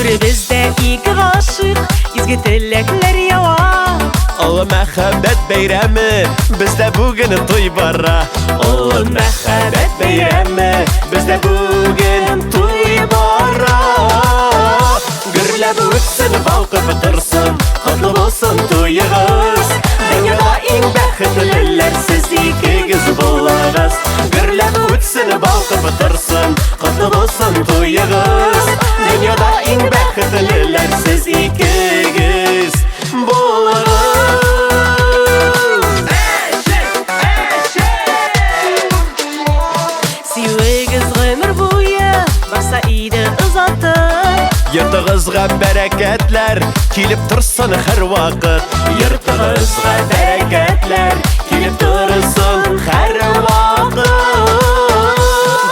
Bizde iki aşık izgi tilekler yava. Allah mehabbet beyremi bizde bugün toy barra. Allah mehabbet beyremi bizde bugün toy barra. Gürlep ötsün balkıp tırsın, kutlu olsun toyunuz. Dünyada en bəxtliler siz ikiniz bulağız. Gürlep ötsün balkıp tırsın, kutlu olsun toyunuz. Dünyada en bəxtliler siz ikiniz bulağız. Yurtығызға бәрәкәтләр килеп торсын һәр вакыт. Йуртығызға бәрәкәтләр килеп торсын һәр вакыт.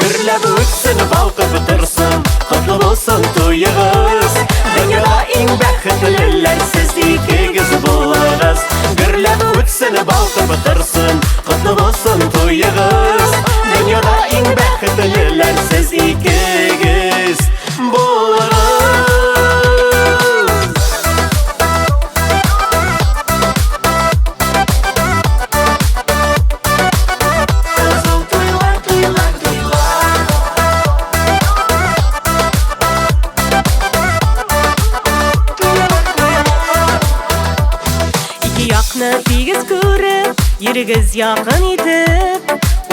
Гөрләп үтсен, балкып торсын, котлы булсын туйыгыз. Дөньяда иң бәхетлеләр сез икегез булыгыз. Гөрләп үтсен, балкып торсын, котлы булсын туйыгыз. Дөньяда иң бәхетлеләр сез икегез булыгыз. Тигез күреп, йөрегез якын итеп.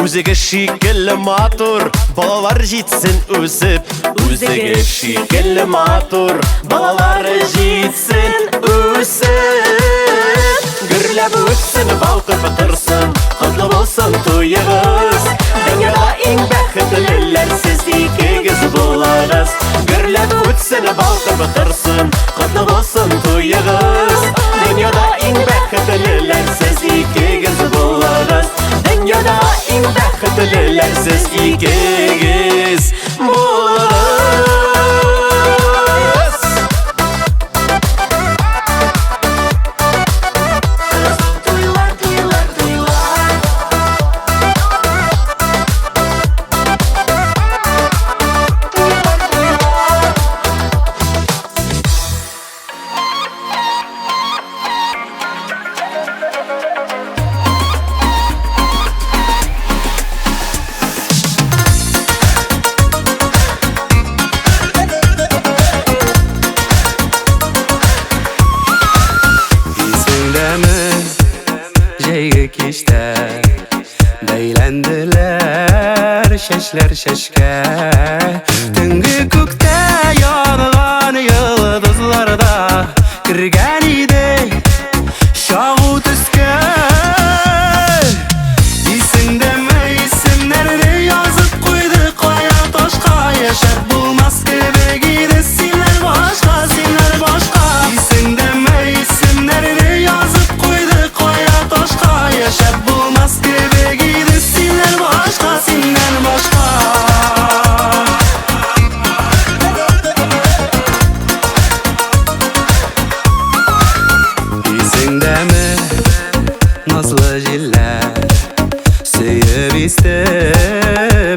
Үзегез шикелле матур, балалар җитсен үсеп. Үзегез шикелле матур, балалар җитсен үсеп. Гөрләп үтсен, балкып торсын, котлы булсын туйыгыз. Дөньяда иң бәхетлеләр сез икегез булыгыз. Гөрләп үтсен, балкып торсын, котлы булсын туйыгыз. Дөньяда иң бәхетлеләр сез икегез булыгыз. Дөньяда иң бәхетлеләр сез икегез булыгыз. Бәйләнделәр шәшләр шәшкә. Төнге күктә янган йолдызларда кергән иде чагу төскә. Исеңдәме исемнәрне язып куйды кая ташка. Яшәп булмас кебек иде синнән башка, синнән башка. Исеңдәме исемнәрне язып куйды кая ташка. Яшәп булмас кебек иде синнән башка, синнән башка. Исеңдәме назлы җилләр сөеп исте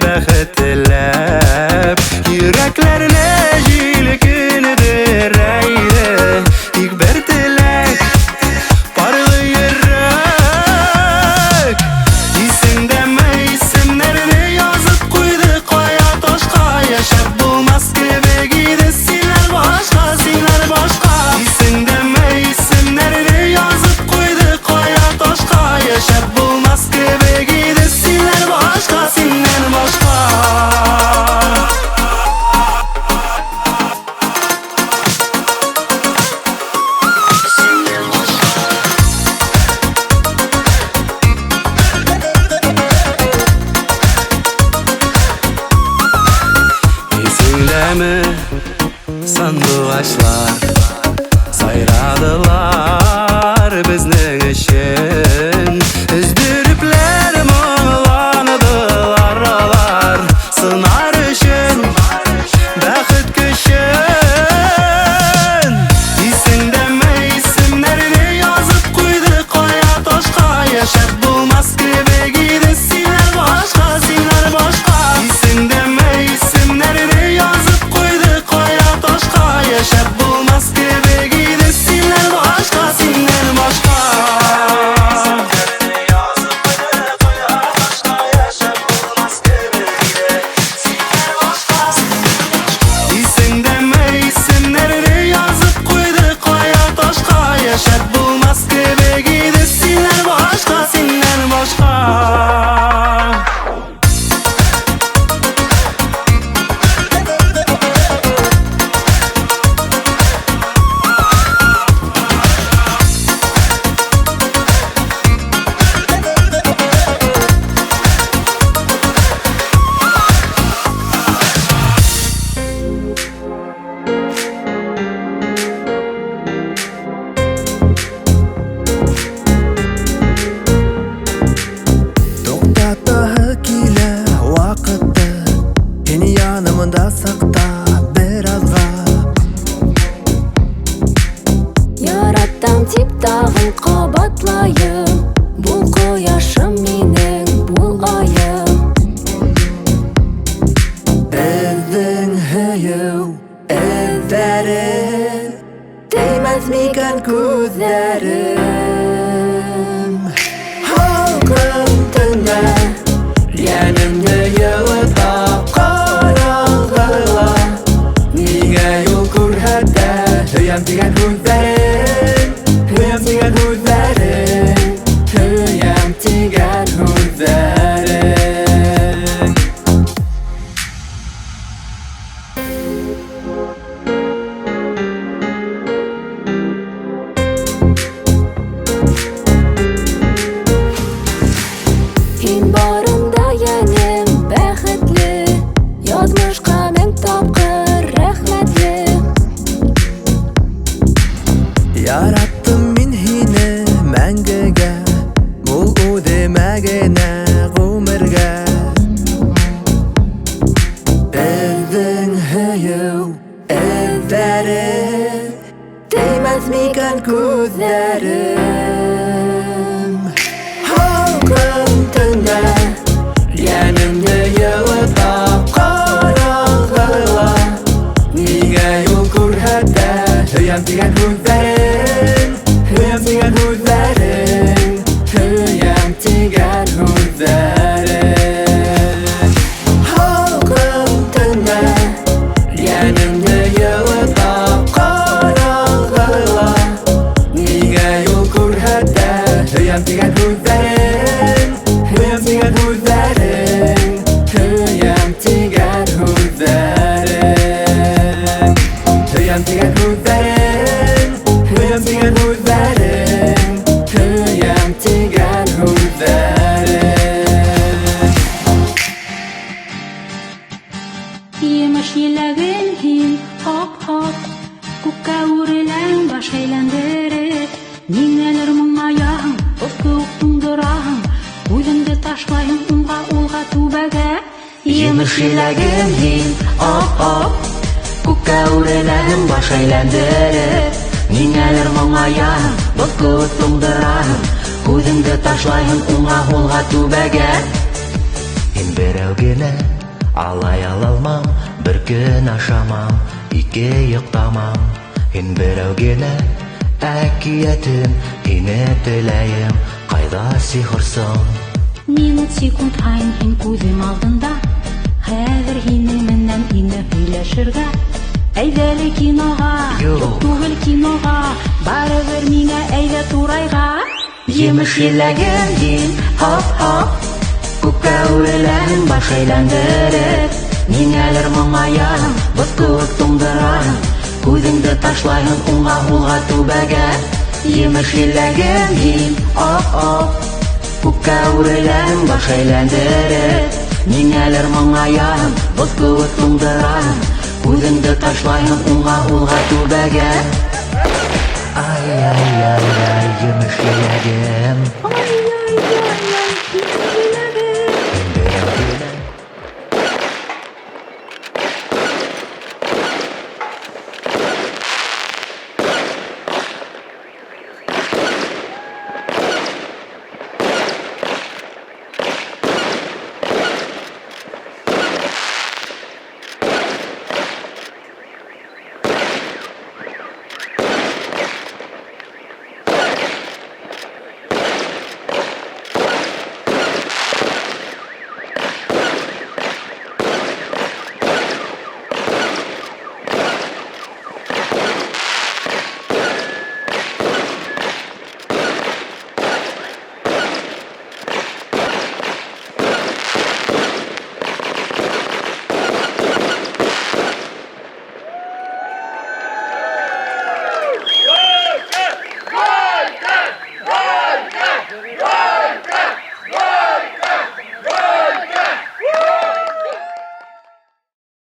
бәхетләп. Йөрәкләрне җилкендерә иде тик бер теләк, парлы йөрәк. Исеңдәме исемнәрне язып куйды кая ташка. Яшәп булмас кебек иде синнән башка, синнән башка. Исеңдәме исемнәрне язып куйды кая ташка. Яшәп булмас кебек иде синнән башка, синнән башка. Исеңдәме сандугачлар сайрадылар безнең өчен. Өздүрепләр моңландылар алар сынар өчен, бәхет көчен. Исеңдәме исемнәрне язып куйды кая ташка. Яшәп булмас кебек иде синнән башка, синнән башка. Исеңдәме исемнәрне язып куйды кая ташка. Яшәп тип тағын қабатлайым. Бұл қояшым менің, бұл айым. Эҙҙең һөйөү эҙҙәрен теймәҫ микән күҙҙәрем. Һалҡын төндә йәнемде йылыта ҡараңғыла. Миңә юл күрһәтә һөйәм тигән һүҙҙәрен, һөйәм тигән һүҙҙәрен, һөйәм тигән һүҙҙәрен. Һин барымда йәнем бәхетле, язмышҡа мең тапҡыр рәхмәтле. Яраттым мин һине мәңгегә, ул үҙемә генә ғүмергә. Эҙҙең һөйөү эҙҙәрен теймәҫ микән күҙҙәрем. Һалҡын төндә йәнемде йылыта ҡараңғыла. Миңә юл күрһәтә һөйәм тигән һүҙҙәрен, һөйәм тигән һүҙҙәрен, һөйәм тигән һүҙҙәрен. Һалҡын төндә йәнемде йылыта ҡараңғыла. Миңә юл күрһәтә һөйәм тигән һүҙҙәрен, һөйәм тигән һүҙҙәрен, һөйәм тигән һүҙҙәрен. Һөйәм тигән һүҙҙәрен, һөйәм тигән һүҙҙәрен, һөйәм тигән һүҙҙәрен. Емеш еләген һин ап-ак, күккә үреләң баш әйләндереп. Ниңәлер моңаяһың, тоҙ кеүек туңдыраһың, үҙеңде ташлайһың уңға, улға, түбәгә. Емеш еләгем һин ап-ап, күккә үреләһең баш әйләндереп. Ниңәлер моңаяһың, боҙ кеүек туңдыраһың, үҙеңде ташлайһың уңға, һулға, түбәгә. Һин берәү генә алай алалмам, бер көн ашамам, ике йоҡтамам. Һин берәү генә әкиәтем, һине теләйем, ҡайҙа сихырсың? Минут секунд һайын һин күҙем алдында, хәҙер һинең менән инеп һөйләшергә. Әйҙәле киноға, юҡ түгел киноға, барыбер миңә әйҙә турайға. Емеш еләгем һин ап-ап, күккә үреләһең баш әйләндереп. Ниңәлер моңаяһың, боҙ кеүек туңдыраһың, үҙеңде ташлайһың уңға, һулға, түбәгә. Емеш еләгем һин ап-ап, күккә үреләһең баш әйләндереп. Ниңәлер моңаяһың, боҙ кеүек туңдыраһың, үҙеңде ташлайһың уңға, һулға, түбәгә. Ай-яй-яй-яй, емеш еләгем. Ай-яй-яй-яй,